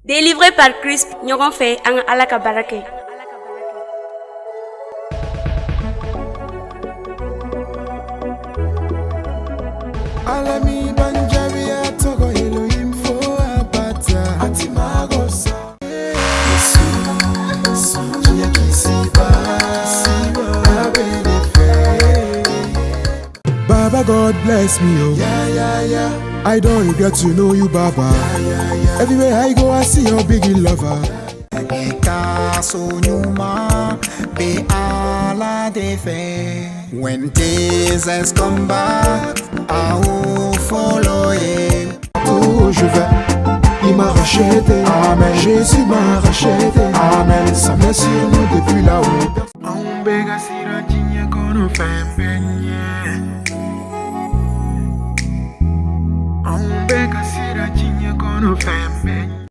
Délivré par Crisp, ñogon fait an alaka barake. Alami banjabia togo Elohim fo abata atimagosa Sonjia kisiba Baba God bless me oh yeah I don't regret to know you Baba Everywhere I go I see your big lover Eka sonyuma be ala defe When Jesus come back I will follow him. Où je vais, il m'a racheté. Amen. Jésus m'a racheté. Amen. Ça met sur nous depuis là-haut. On bega sira tinha kono fempenye. On bega sira tinha kono fempenye.